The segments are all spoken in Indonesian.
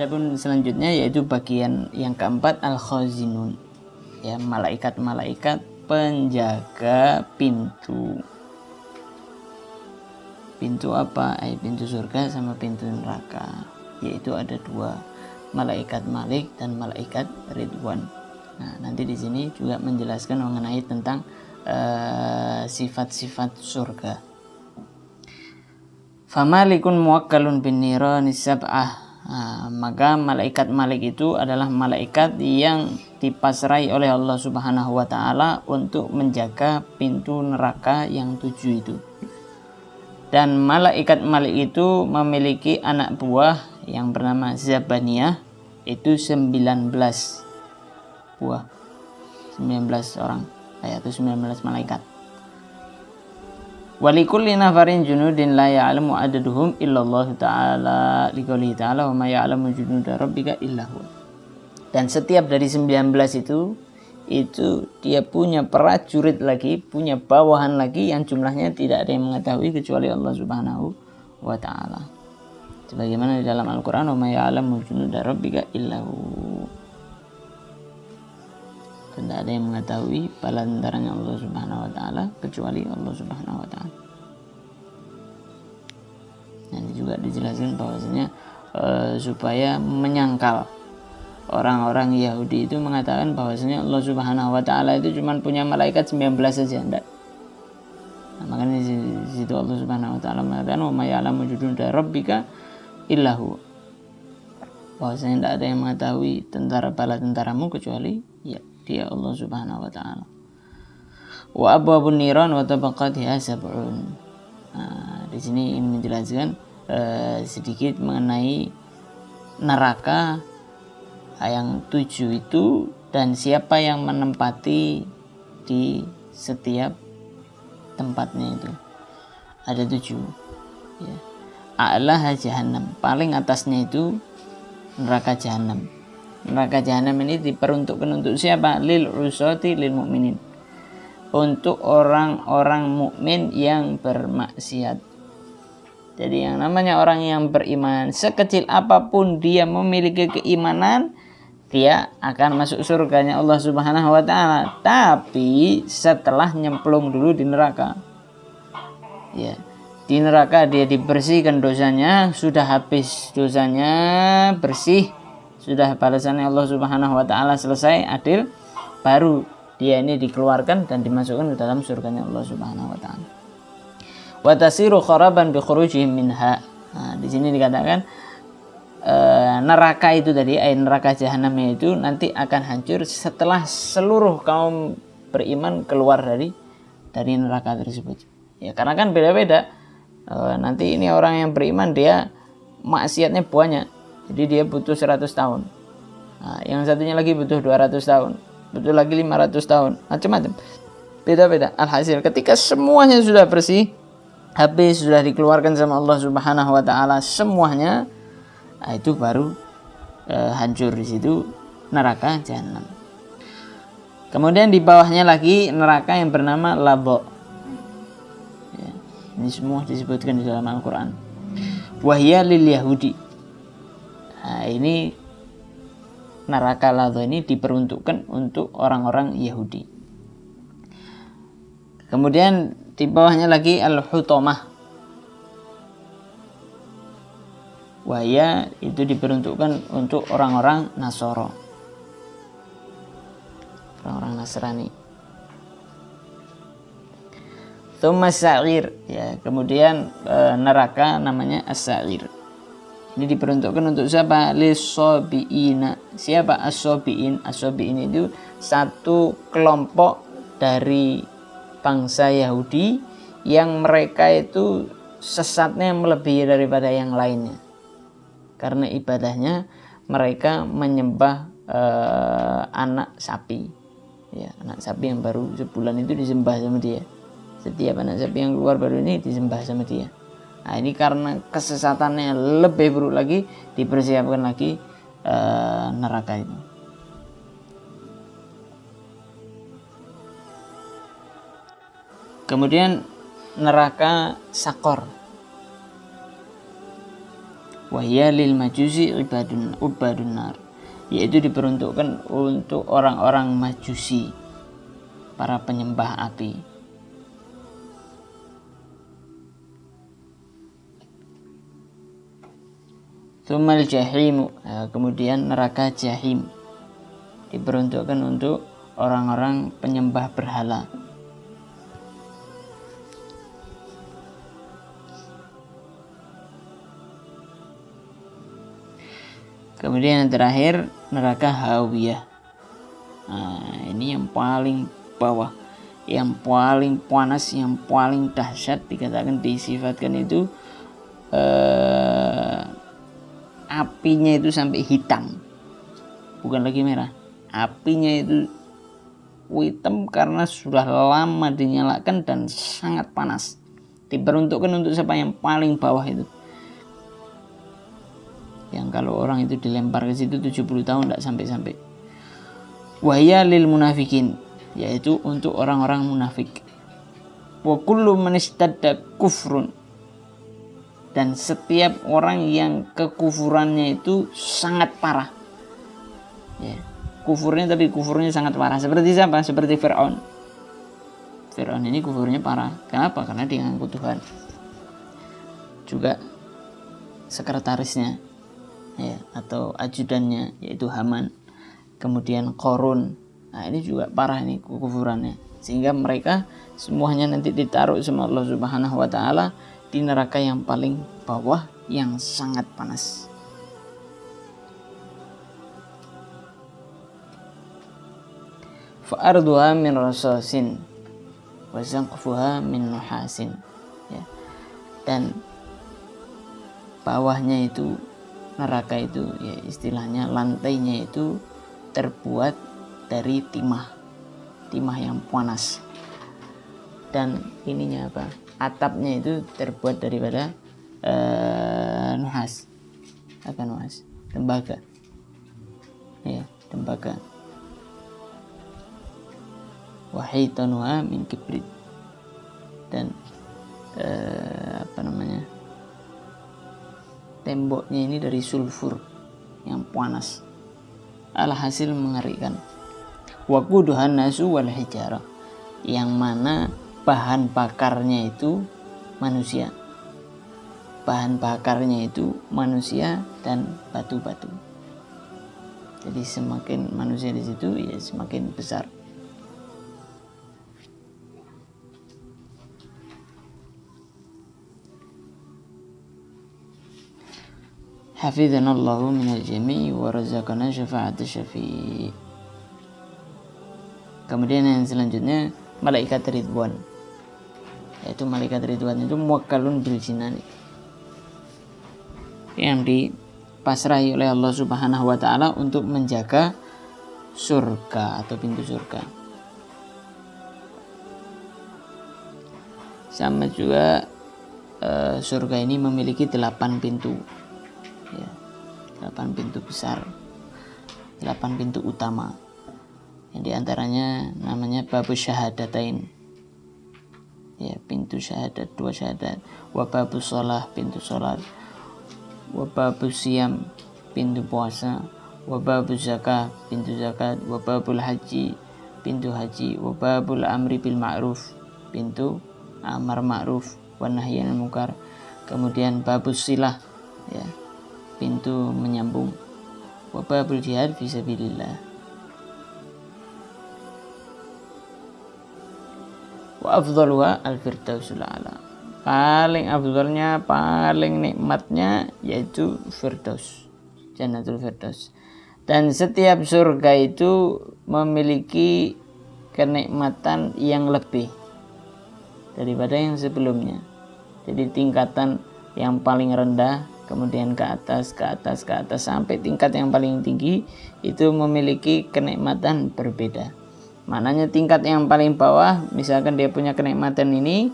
Adapun selanjutnya yaitu bagian yang keempat al-khazinun, ya, malaikat-malaikat penjaga pintu. Pintu apa? Pintu surga sama pintu neraka, yaitu ada dua, malaikat Malik dan malaikat Ridwan. Nah, nanti di sini juga menjelaskan mengenai tentang sifat-sifat surga. Famalikun muwakkalun bin nirani sab'ah. Maka malaikat Malik itu adalah malaikat yang dipasrai oleh Allah Subhanahu wa taala untuk menjaga pintu neraka yang 7 itu. Dan malaikat Malik itu memiliki anak buah yang bernama Zabaniyah, itu 19 buah, 19 orang, yaitu 19 malaikat. Walikulli nafarin junudin la ya'lamu adaduhum illallah ta'ala liqoulihi ta'ala wa ma ya'lamu junuda rabbika illa huwa. Dan setiap dari 19 itu dia punya prajurit lagi, punya bawahan lagi yang jumlahnya tidak ada yang mengetahui kecuali Allah Subhanahu wa taala. Sebagaimana di dalam Al-Qur'an, wa ma ya'lamu junuda rabbika illa huwa. Tidak ada yang mengetahui bala tentaranya Allah Subhanahu wa taala kecuali Allah Subhanahu wa taala. Nanti juga dijelaskan bahwasanya supaya menyangkal orang-orang Yahudi itu mengatakan bahwasanya Allah Subhanahu wa taala itu cuma punya malaikat 19 saja, enggak. Nah, makanya di situ Allah Subhanahu wa taala mengatakan wa may ya'lamu junuda rabbika illa hu. Bahwasanya tidak ada yang mengetahui bala tentaramu kecuali ya dia Allah Subhanahu wa taala. Wa abwabun niran wa tabaqatiha sab'un. Di sini ingin menjelaskan sedikit mengenai neraka yang 7 itu dan siapa yang menempati di setiap tempatnya itu. Ada 7. Ya. A'laha jahannam, paling atasnya itu neraka jahanam. Neraka jahanam ini diperuntukkan untuk siapa? Lil usati lil mu'minin, untuk orang-orang mukmin yang bermaksiat. Jadi yang namanya orang yang beriman, sekecil apapun dia memiliki keimanan, dia akan masuk surganya Allah Subhanahu wa taala, tapi setelah nyemplung dulu di neraka. Ya. Di neraka dia dibersihkan dosanya, sudah habis dosanya bersih, sudah balasannya Allah Subhanahu wa taala selesai adil, baru dia ini dikeluarkan dan dimasukkan ke dalam surganya Allah Subhanahu wa taala. Wa tasiru kharaban bi khurujihim minha. Nah, di sini dikatakan neraka itu tadi, neraka jahanam itu nanti akan hancur setelah seluruh kaum beriman keluar dari neraka tersebut. Ya, karena kan beda-beda. Nanti ini orang yang beriman dia maksiatnya banyak. Jadi dia butuh 100 tahun. Nah, yang satunya lagi butuh 200 tahun. Butuh lagi 500 tahun. Macam-macam. Beda-beda. Alhasil ketika semuanya sudah bersih, habis, sudah dikeluarkan sama Allah Subhanahu wa taala semuanya, nah itu baru hancur di situ neraka jahanam. Kemudian di bawahnya lagi neraka yang bernama Ladha. Ya, ini semua disebutkan di dalam Al-Qur'an. Wahya lil Yahudi. Nah, ini neraka Ladha ini diperuntukkan untuk orang-orang Yahudi. Kemudian di bawahnya lagi Al-Hutamah. Wahya itu diperuntukkan untuk orang-orang Nasoro, orang-orang Nasrani. Tsumma Sa'ir, ya, kemudian neraka namanya As-Sa'ir. Ini diperuntukkan untuk siapa? Lis-Sabiina. Siapa As-Sabiin? As-Sabiin itu satu kelompok dari bangsa Yahudi yang mereka itu sesatnya melebihi daripada yang lainnya. Karena ibadahnya mereka menyembah anak sapi. Ya, anak sapi yang baru sebulan itu disembah sama dia. Setiap anak sapi yang keluar baru ini disembah sama dia. Nah, ini karena kesesatannya lebih buruk lagi, dipersiapkan lagi neraka itu. Kemudian neraka Sakor. Wahya lil majusi ubadun nar, yaitu diperuntukkan untuk orang-orang majusi, para penyembah api. Tsumal jahimu, kemudian neraka jahim diperuntukkan untuk orang-orang penyembah berhala. Kemudian yang terakhir neraka hawiyah. Nah, ini yang paling bawah, yang paling panas, yang paling dahsyat, dikatakan disifatkan itu apinya itu sampai hitam, bukan lagi merah. Apinya itu hitam karena sudah lama dinyalakan dan sangat panas. Diperuntukkan untuk siapa? Yang paling bawah itu, yang kalau orang itu dilempar ke situ 70 tahun tidak sampai-sampai. Wahya lil munafikin, yaitu untuk orang-orang munafik. Wa kullu man istadda kufrun, dan setiap orang yang kekufurannya itu sangat parah. Ya, kufurnya, tapi kufurnya sangat parah. Seperti siapa? Seperti Fir'aun. Fir'aun ini kufurnya parah. Kenapa? Karena dia ngaku Tuhan. Juga sekretarisnya, ya, atau ajudannya, yaitu Haman. Kemudian Qarun. Nah, ini juga parah ini kekufurannya. Sehingga mereka semuanya nanti ditaruh sama Allah Subhanahu wa taala di neraka yang paling bawah yang sangat panas. Fa'arduha min rasasin wa saqfuha min nuhasin, ya. Dan bawahnya itu neraka itu, ya, istilahnya lantainya itu terbuat dari timah yang panas, dan ininya apa, atapnya itu terbuat daripada nuhas, tembaga, ya, tembaga. Wahitanuha min kibrit, dan temboknya ini dari sulfur yang panas. Alhasil mengerikan. Waquduhan nasu wal hijarah, yang mana bahan bakarnya itu manusia. Bahan bakarnya itu manusia dan batu-batu. Jadi semakin manusia di situ, ya semakin besar. Hafizanallahu minal jami' wa razaqana syafa'at syafi'. Kemudian yang selanjutnya malaikat Ridwan, yaitu malaikat Ridwan itu muwakkalun bil jinani, yang dipasrahi oleh Allah Subhanahu wa taala untuk menjaga surga atau pintu surga. Sama juga surga ini memiliki 8 pintu, ya, 8 pintu besar, 8 pintu utama, yang diantaranya namanya babus syahadatain, ya, pintu syahadat, 2 syahadat. Wa babus shalah, pintu salat. Wa babus siyam, pintu puasa. Wa babus zakah, pintu zakat. Wa babul haji, pintu haji. Wa babul amri bil ma'ruf, pintu amar ma'ruf wa nahyi anil munkar. Kemudian babus silah, ya, pintu menyambung. Wa babul jihad fi sabilillah. Wa afdaluha al-firdausul a'la, paling afdalnya, paling nikmatnya yaitu firdaus, jannatul firdaus. Dan setiap surga itu memiliki kenikmatan yang lebih daripada yang sebelumnya. Jadi tingkatan yang paling rendah, kemudian ke atas sampai tingkat yang paling tinggi itu memiliki kenikmatan berbeda. Maknanya tingkat yang paling bawah, misalkan dia punya kenikmatan ini,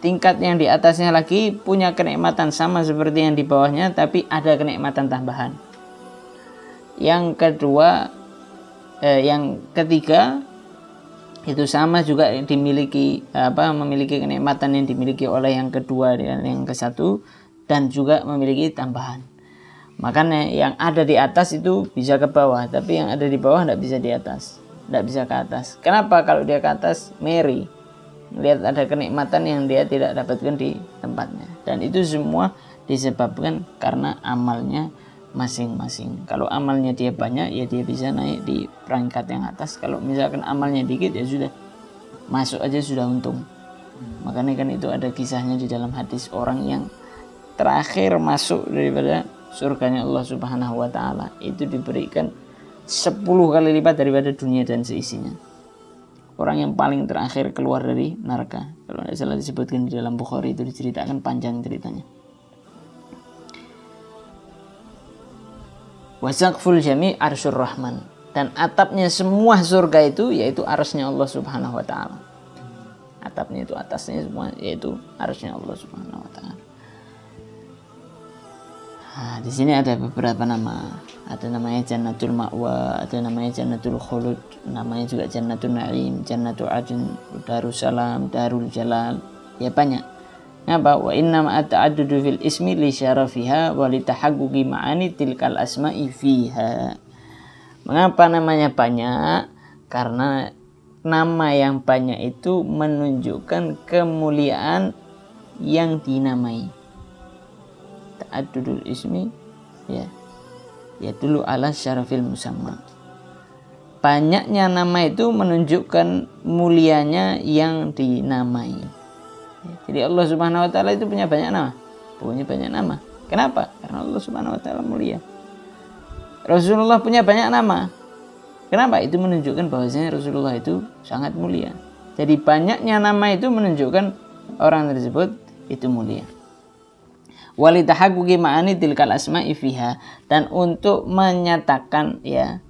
tingkat yang di atasnya lagi punya kenikmatan sama seperti yang di bawahnya, tapi ada kenikmatan tambahan. Yang ketiga itu sama juga memiliki kenikmatan yang dimiliki oleh yang kedua dan yang ke-1, dan juga memiliki tambahan. Makanya yang ada di atas itu bisa ke bawah, tapi yang ada di bawah tidak bisa di atas, tidak bisa ke atas. Kenapa? Kalau dia ke atas, meri, lihat ada kenikmatan yang dia tidak dapatkan di tempatnya. Dan itu semua disebabkan karena amalnya masing-masing. Kalau amalnya dia banyak, ya dia bisa naik di peringkat yang atas. Kalau misalkan amalnya dikit, ya sudah, masuk aja sudah untung. Makanya kan itu ada kisahnya di dalam hadis, orang yang terakhir masuk daripada surganya Allah Subhanahu wa ta'ala itu diberikan 10 kali lipat daripada dunia dan seisinya. Orang yang paling terakhir keluar dari neraka, kalau tidak salah disebutkan di dalam Bukhari, itu diceritakan panjang ceritanya. Wasaqful jami' arsyur rahman, dan atapnya semua surga itu yaitu arsy-Nya Allah Subhanahu wa ta'ala. Atapnya itu, atasnya semua yaitu arsy-Nya Allah Subhanahu wa ta'ala. Nah, di sini ada beberapa nama. Ada namanya Jannatul Ma'wa, ada namanya Jannatul Khulud, namanya juga Jannatul Na'im, Jannatul Adn, Darussalam, Darul Jalal. Ya banyak. Ngapa? Wa inna ma ta'addudu fil ismi li syarafiha wa li tahaqquqi ma'ani tilkal asma'i fiha. Mengapa namanya banyak? Karena nama yang banyak itu menunjukkan kemuliaan yang dinamai. Ta'addudul ismi ya dulu ala syarafil musamma. Banyaknya nama itu menunjukkan mulianya yang dinamai. Jadi Allah Subhanahu wa ta'ala itu punya banyak nama. Punya banyak nama. Kenapa? Karena Allah Subhanahu wa ta'ala mulia. Rasulullah punya banyak nama. Kenapa? Itu menunjukkan bahwasanya Rasulullah itu sangat mulia. Jadi banyaknya nama itu menunjukkan orang tersebut itu mulia. Walitahaquqi ma'ani tilkal asma'i fiha, dan untuk menyatakan ya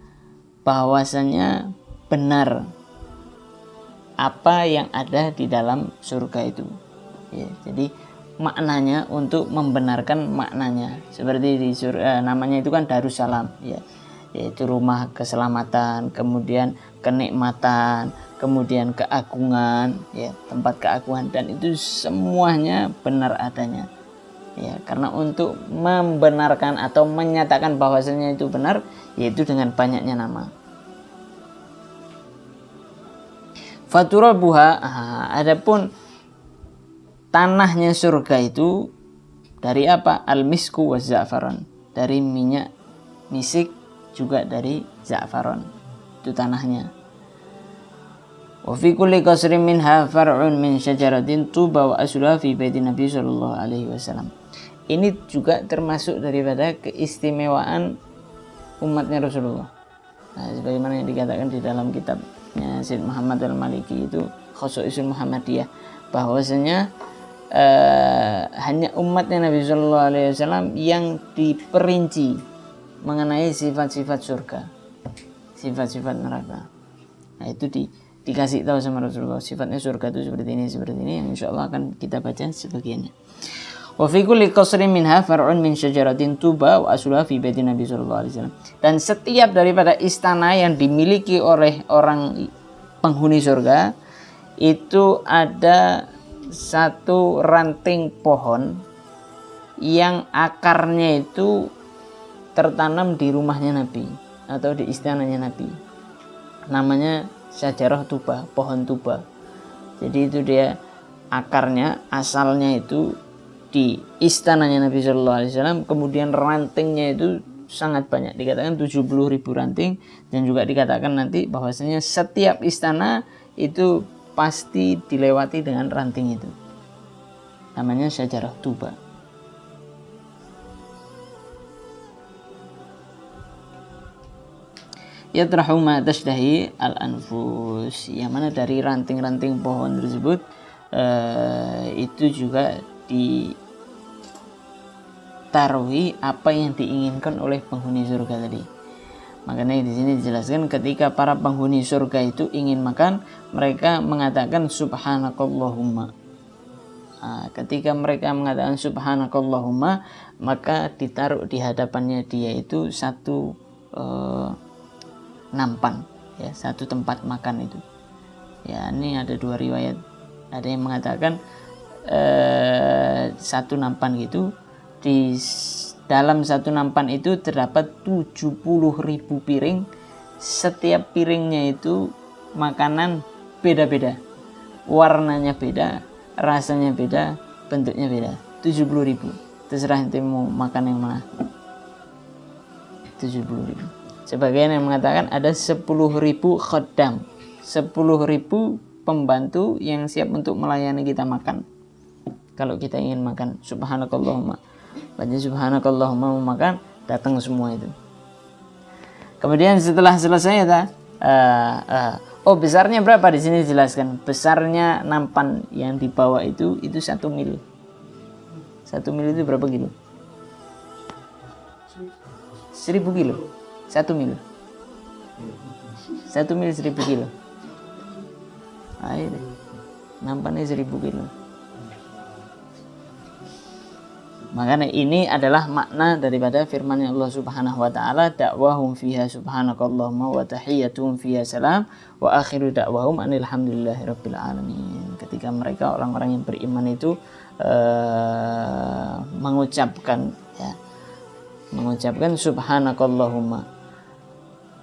bahwasanya benar apa yang ada di dalam surga itu. Ya, jadi maknanya, untuk membenarkan maknanya. Seperti di surga namanya itu kan Darussalam ya. Yaitu rumah keselamatan, kemudian kenikmatan, kemudian keagungan ya, tempat keagungan, dan itu semuanya benar adanya. Ya, karena untuk membenarkan atau menyatakan bahwasanya itu benar, yaitu dengan banyaknya nama. Faturabuha, adapun tanahnya surga itu dari apa? Al-misku wa za'faran, dari minyak misik juga dari za'faran. Itu tanahnya. Wa fi kulli qasrin minha far'un min syajaratin tuba wa asluha fi baiti Nabi sallallahu alaihi wasallam. Ini juga termasuk daripada keistimewaan umatnya Rasulullah. Nah, sebagaimana yang dikatakan di dalam kitabnya Syed Muhammad Al-Maliki itu Khosaisul Muhammadiyah, bahwasanya hanya umatnya Nabi sallallahu alaihi wasallam yang diperinci mengenai sifat-sifat surga, sifat-sifat neraka. Nah, itu dikasih tahu sama Rasulullah, sifatnya surga itu seperti ini, yang insyaallah akan kita baca sebagiannya. Wa fi kulli qasrin minha far'un min syajaratin tuba wa asluha fi baiti Nabi sallallahu alaihi wasallam. Dan setiap daripada istana yang dimiliki oleh orang penghuni surga itu ada satu ranting pohon yang akarnya itu tertanam di rumahnya Nabi atau di istananya Nabi. Namanya syajarah tuba, pohon tuba. Jadi itu dia akarnya, asalnya itu di istananya Nabi Shallallahu Alaihi Wasallam. Kemudian rantingnya itu sangat banyak, dikatakan 70.000 ranting, dan juga dikatakan nanti bahwasanya setiap istana itu pasti dilewati dengan ranting itu. Namanya syajarah tuba. Yatrahu ma tashdahi al-anfus, yang mana dari ranting-ranting pohon tersebut itu juga ditaruhi apa yang diinginkan oleh penghuni surga tadi. Makanya di sini dijelaskan ketika para penghuni surga itu ingin makan, mereka mengatakan subhanakallahumma. Nah, ketika mereka mengatakan subhanakallahumma, maka ditaruh di hadapannya dia itu satu nampan, ya, satu tempat makan itu. Ya, ini ada dua riwayat. Ada yang mengatakan satu nampan gitu dalam satu nampan itu terdapat 70.000 piring. Setiap piringnya itu makanan beda-beda, warnanya beda, rasanya beda, bentuknya beda. 70.000, terserah ente mau makan yang mana. 70.000. Sebagian yang mengatakan ada 10.000 khaddam, 10.000 pembantu yang siap untuk melayani kita makan. Kalau kita ingin makan, subhanakallahumma, baca subhanakallahumma mau makan, datang semua itu. Kemudian setelah selesai besarnya berapa di sini dijelaskan. Besarnya nampan yang dibawa itu 1 mil. 1 mil itu berapa kilo? 1000 kilo. 1 mil. 1 mil 1000 kilo. Ayo deh. Nampannya 1000 kilo. Makanya ini adalah makna daripada firman Allah Subhanahu wa taala, da'wahum fiha subhanakallahumma wa tahiyyatuhum fiha salam wa akhiru da'wahum anil hamdulillahirabbil alamin. Ketika mereka orang-orang yang beriman itu mengucapkan subhanakallahumma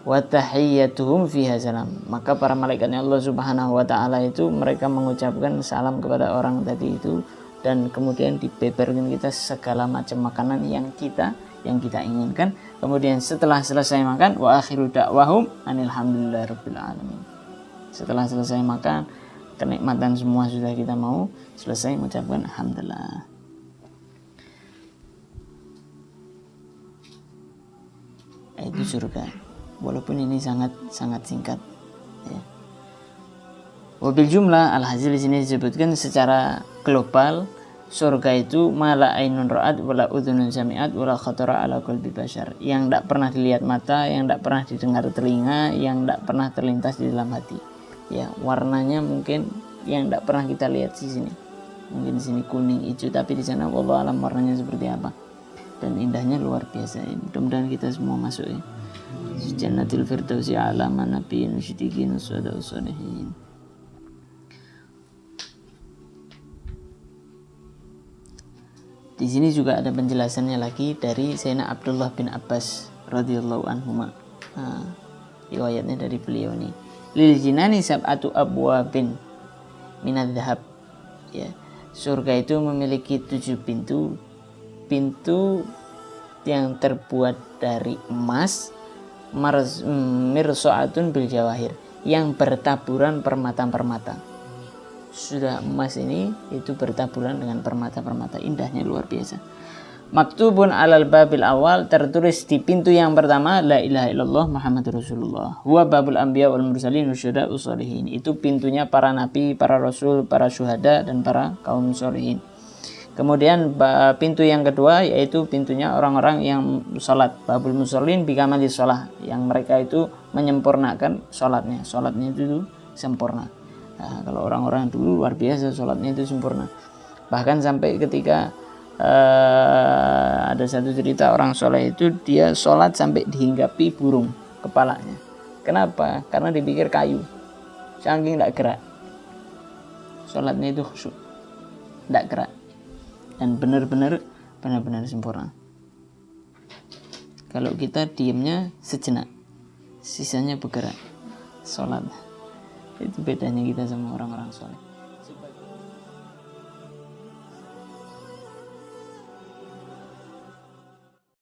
wa tahiyyatuhum fiha salam, maka para malaikatnya Allah Subhanahu wa taala itu mereka mengucapkan salam kepada orang tadi itu, dan kemudian dibeberkan kita segala macam makanan yang kita inginkan. Kemudian setelah selesai makan, wa akhiru da'wahum anil hamdulillahirabbil alamin. Setelah selesai makan, kenikmatan semua sudah kita mau selesai, mengucapkan alhamdulillah. Itu surga. Walaupun ini sangat singkat. Ya. Wabil jumlah al-hasil di sini disebutkan secara global, surga itu mala ainun ra'at wala udhunun sami'at wala khatara ala qalbi bashar, yang tidak pernah dilihat mata, yang tidak pernah didengar telinga, yang tidak pernah terlintas di dalam hati. Ya, warnanya mungkin yang tidak pernah kita lihat di sini. Mungkin di sini kuning, hijau, tapi di sana wallahu alam warnanya seperti apa. Dan indahnya luar biasa. Ya. Mudah-mudahan kita semua masuk ya. Jannatil firdausi ala manabiyyin musyrikin was-salihin. Di sini juga ada penjelasannya lagi dari Sayyidina Abdullah bin Abbas radhiyallahu anhuma. Riwayatnya dari beliau ini. Lil jinani sab'atu abwabin minadz dzahab. Ya. Surga itu memiliki 7 pintu. Pintu yang terbuat dari emas, mirso'atun bil jawahir, yang bertaburan permata-permata. Sudah emas ini itu bertaburan dengan permata-permata, indahnya luar biasa. Maktubun alal babil awal, tertulis di pintu yang pertama, la ilaha illallah Muhammadur Rasulullah, huwa babul anbiya wal mursalin wasyuhada usholihin. Itu pintunya para nabi, para rasul, para syuhada, dan para kaum sholihin. Kemudian pintu yang kedua yaitu pintunya orang-orang yang sholat, babul musallin bikamali sholah, yang mereka itu menyempurnakan sholatnya itu sempurna. Nah, kalau orang-orang dulu luar biasa sholatnya itu sempurna. Bahkan sampai ketika ada satu cerita orang soleh itu dia sholat sampai dihinggapi burung kepalanya. Kenapa? Karena dipikir kayu, saking tidak gerak. Sholatnya itu khusyuk, tidak gerak, dan benar-benar sempurna. Kalau kita diamnya sejenak, sisanya bergerak, sholat. Itu bedanya kita sama orang-orang soleh.